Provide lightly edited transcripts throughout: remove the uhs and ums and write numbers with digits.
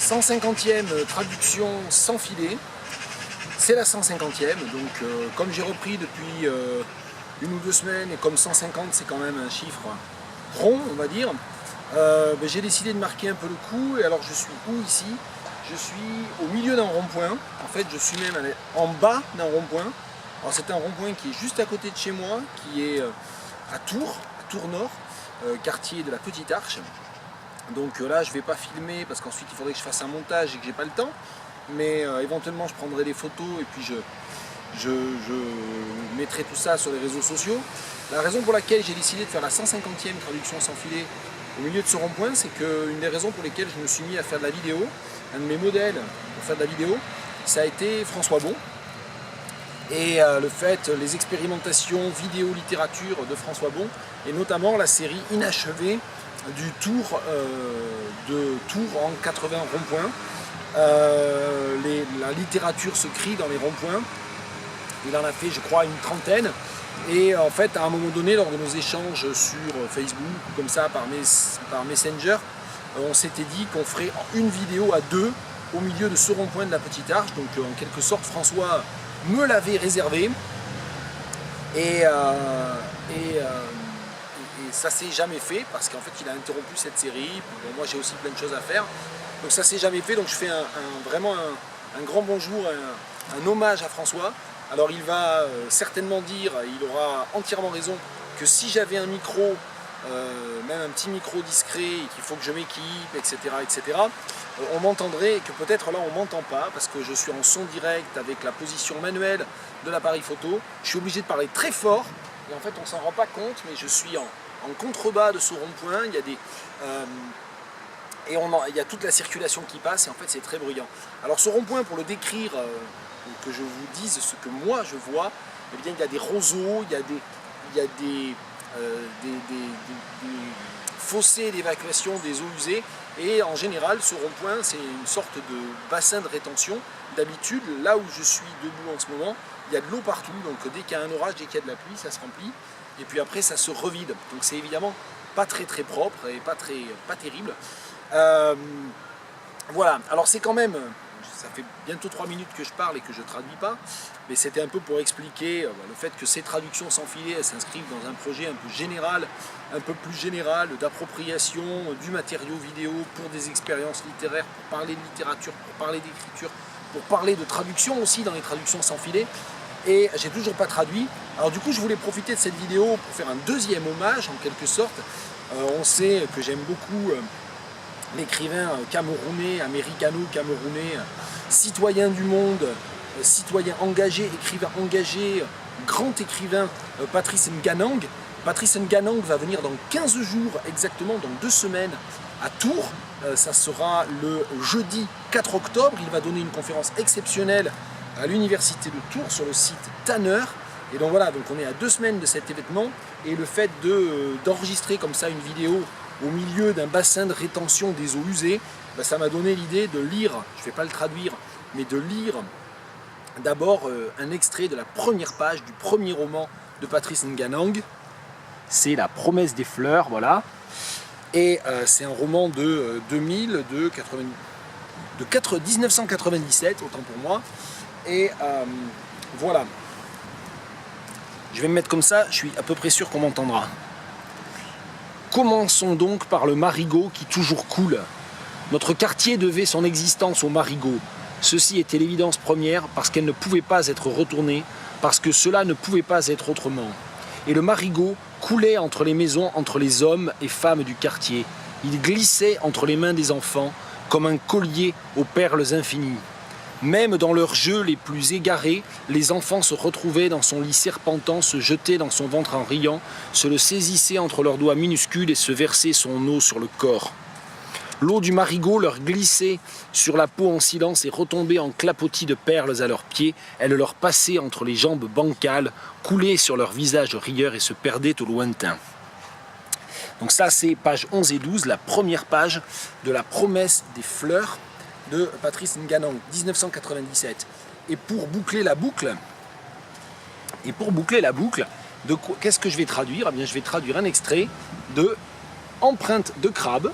150e traduction sans filet. C'est la 150e, donc comme j'ai repris depuis 1 ou 2 semaines, et comme 150 c'est quand même un chiffre rond, on va dire, j'ai décidé de marquer un peu le coup. Et alors je suis où ici? Je suis au milieu d'un rond-point. En fait, je suis même en bas d'un rond-point. Alors c'est un rond-point qui est juste à côté de chez moi, qui est à Tours Nord, quartier de la Petite Arche. Donc là, je ne vais pas filmer parce qu'ensuite il faudrait que je fasse un montage et que j'ai pas le temps. Mais éventuellement, je prendrai des photos et puis je mettrai tout ça sur les réseaux sociaux. La raison pour laquelle j'ai décidé de faire la 150e traduction sans filet au milieu de ce rond-point, c'est qu'une des raisons pour lesquelles je me suis mis à faire de la vidéo, un de mes modèles pour faire de la vidéo, ça a été François Bon. Et les expérimentations vidéo-littérature de François Bon, et notamment la série inachevée du Tour de Tours en 80 ronds-points. La littérature se crie dans les ronds-points. Il en a fait, je crois, une trentaine. Et en fait, à un moment donné, lors de nos échanges sur Facebook, comme ça, par Messenger, on s'était dit qu'on ferait une vidéo à deux au milieu de ce rond-point de la Petite Arche. Donc, en quelque sorte, François me l'avait réservé. Et ça s'est jamais fait, parce qu'en fait, il a interrompu cette série. Bon, moi, j'ai aussi plein de choses à faire. Donc, ça s'est jamais fait. Donc, je fais vraiment un grand bonjour, un hommage à François. Alors il va certainement dire, il aura entièrement raison, que si j'avais un micro, même un petit micro discret, et qu'il faut que je m'équipe, etc., on m'entendrait, et que peut-être là on m'entend pas, parce que je suis en son direct avec la position manuelle de l'appareil photo. Je suis obligé de parler très fort, et en fait on s'en rend pas compte, mais je suis en contrebas de ce rond-point. Il y a il y a toute la circulation qui passe, et en fait c'est très bruyant. Alors ce rond-point, pour le décrire, que je vous dise ce que moi je vois, eh bien, il y a des roseaux, il y a des fossés d'évacuation des eaux usées, et en général ce rond-point c'est une sorte de bassin de rétention. D'habitude, là où je suis debout en ce moment, il y a de l'eau partout, donc dès qu'il y a un orage, dès qu'il y a de la pluie, ça se remplit, et puis après ça se revide. Donc c'est évidemment pas très propre et pas terrible. Voilà, alors c'est quand même... Ça fait bientôt 3 minutes que je parle et que je ne traduis pas, mais c'était un peu pour expliquer le fait que ces traductions sans filet s'inscrivent dans un projet un peu général, un peu plus général, d'appropriation du matériau vidéo pour des expériences littéraires, pour parler de littérature, pour parler d'écriture, pour parler de traduction aussi dans les traductions sans filet. Et j'ai toujours pas traduit. Alors du coup, je voulais profiter de cette vidéo pour faire un deuxième hommage en quelque sorte. On sait que j'aime beaucoup l'écrivain camerounais, américano-camerounais, citoyen du monde, citoyen engagé, écrivain engagé, grand écrivain, Patrice Nganang. Patrice Nganang va venir dans 15 jours, exactement dans 2 semaines, à Tours. Ça sera le jeudi 4 octobre. Il va donner une conférence exceptionnelle à l'université de Tours sur le site Tanner. Et donc voilà, donc on est à 2 semaines de cet événement, et le fait d'enregistrer comme ça une vidéo au milieu d'un bassin de rétention des eaux usées, ça m'a donné l'idée de lire, je ne vais pas le traduire, mais de lire d'abord un extrait de la première page du premier roman de Patrice Nganang. C'est La promesse des fleurs, voilà. Et c'est un roman de 1997, autant pour moi. Et voilà. Je vais me mettre comme ça, je suis à peu près sûr qu'on m'entendra. Commençons donc par le marigot qui toujours coule. Notre quartier devait son existence au marigot. Ceci était l'évidence première, parce qu'elle ne pouvait pas être retournée, parce que cela ne pouvait pas être autrement. Et le marigot coulait entre les maisons, entre les hommes et femmes du quartier. Il glissait entre les mains des enfants, comme un collier aux perles infinies. Même dans leurs jeux les plus égarés, les enfants se retrouvaient dans son lit serpentant, se jetaient dans son ventre en riant, se le saisissaient entre leurs doigts minuscules et se versaient son eau sur le corps. L'eau du marigot leur glissait sur la peau en silence et retombait en clapotis de perles à leurs pieds. Elle leur passait entre les jambes bancales, coulait sur leur visage rieur et se perdait au lointain. Donc ça, c'est page 11 et 12, la première page de La promesse des fleurs de Patrice Nganang, 1997. Et pour boucler la boucle, qu'est-ce que je vais traduire? Eh bien, je vais traduire un extrait de Empreinte de crabe,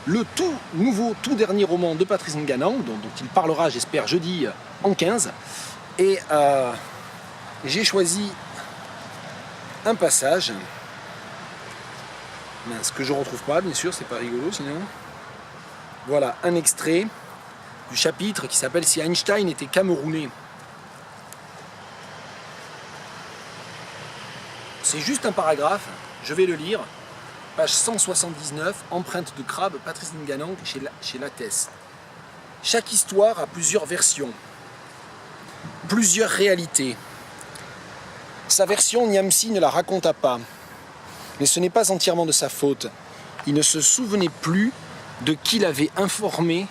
le tout nouveau, tout dernier roman de Patrice Ngannou, dont il parlera, j'espère, jeudi en 15. Et j'ai choisi un passage, mince, que je ne retrouve pas, bien sûr, c'est pas rigolo sinon. Voilà, un extrait du chapitre qui s'appelle « Si Einstein était camerounais ». C'est juste un paragraphe, je vais le lire. Page 179, empreinte de crabe, Patrice Ngannou chez Lattès. Chaque histoire a plusieurs versions, plusieurs réalités. Sa version, Niamsi ne la raconta pas. Mais ce n'est pas entièrement de sa faute. Il ne se souvenait plus de qui l'avait informé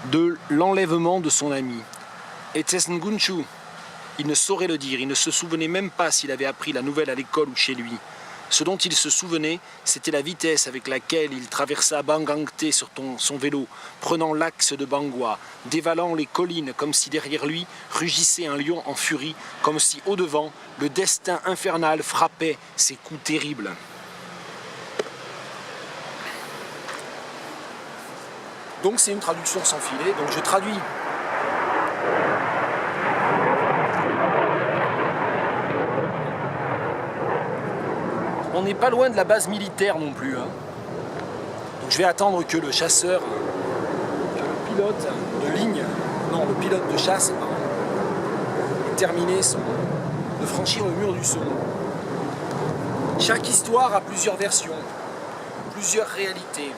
de l'enlèvement de son ami. Était Ngunchu. Il ne saurait le dire, il ne se souvenait même pas s'il avait appris la nouvelle à l'école ou chez lui. Ce dont il se souvenait, c'était la vitesse avec laquelle il traversa Bangangté sur son vélo, prenant l'axe de Bangwa, dévalant les collines comme si derrière lui rugissait un lion en furie, comme si au-devant, le destin infernal frappait ses coups terribles. Donc c'est une traduction sans filet, donc je traduis. On n'est pas loin de la base militaire non plus. Hein. Donc je vais attendre que le chasseur, que le pilote de ligne, non, le pilote de chasse, pardon, ait terminé de franchir le mur du son. Chaque histoire a plusieurs versions, plusieurs réalités.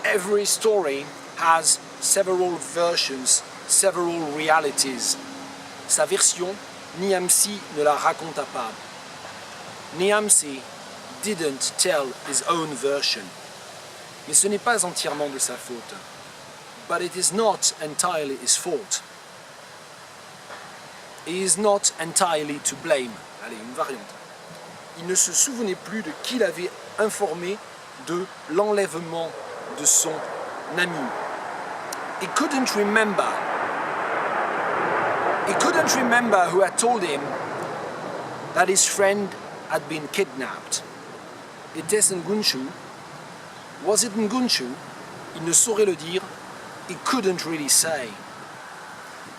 Every story has several versions, several realities. Sa version, Niamsi ne la raconta pas. Niamsi didn't tell his own version. Mais ce n'est pas entièrement de sa faute. But it is not entirely his fault. He is not entirely to blame. Allez, une variante. Il ne se souvenait plus de qui l'avait informé de l'enlèvement de son ami. He couldn't remember. He couldn't remember who had told him that his friend had been kidnapped. Était-ce Ngunchu? Was it Ngunchu? Il ne saurait le dire. He couldn't really say.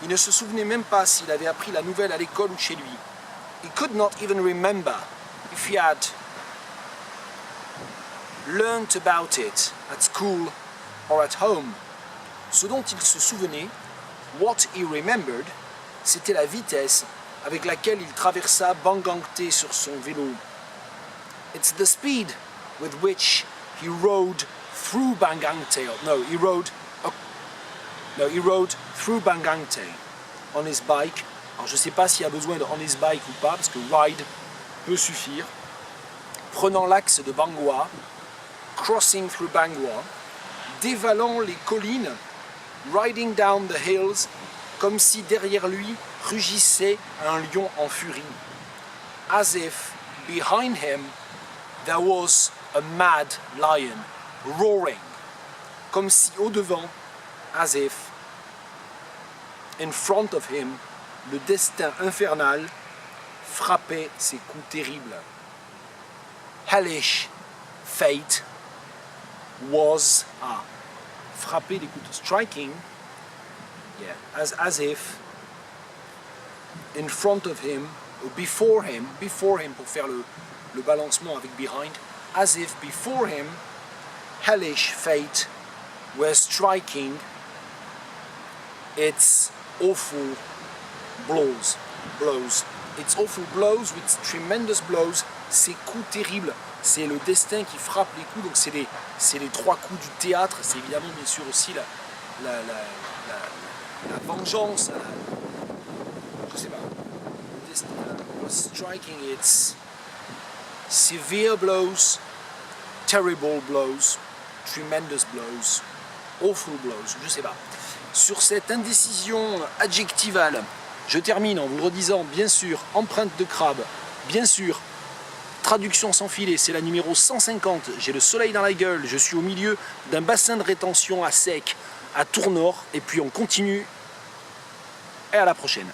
Il ne se souvenait même pas s'il avait appris la nouvelle à l'école ou chez lui. He could not even remember if he had learnt about it at school or at home. Ce dont il se souvenait, what he remembered, c'était la vitesse avec laquelle il traversa Bangangté sur son vélo. It's the speed with which he rode through Bangangté. He rode through Bangangté on his bike. Alors je ne sais pas s'il y a besoin de on his bike ou pas, parce que ride peut suffire. Prenant l'axe de Bangwa, crossing through Bangwa, dévalant les collines, riding down the hills, comme si derrière lui rugissait un lion en furie. As if behind him there was a mad lion roaring. Comme si au-devant, as if in front of him, le destin infernal frappait ses coups terribles. Hellish fate was frapper des coups, striking, yeah, as if in front of him, before him pour faire le balancement avec behind, as if before him, hellish fate were striking its awful blows. Its awful blows with tremendous blows, ces coups terribles. C'est le destin qui frappe les coups, donc c'est les trois coups du théâtre. C'est évidemment bien sûr aussi la vengeance, je sais pas, le destin was striking its severe blows, terrible blows, tremendous blows, awful blows, je sais pas. Sur cette indécision adjectivale, je termine en vous redisant bien sûr empreinte de crabe, bien sûr traduction sans filet, c'est la numéro 150, j'ai le soleil dans la gueule, je suis au milieu d'un bassin de rétention à sec à Tournord, et puis on continue, et à la prochaine.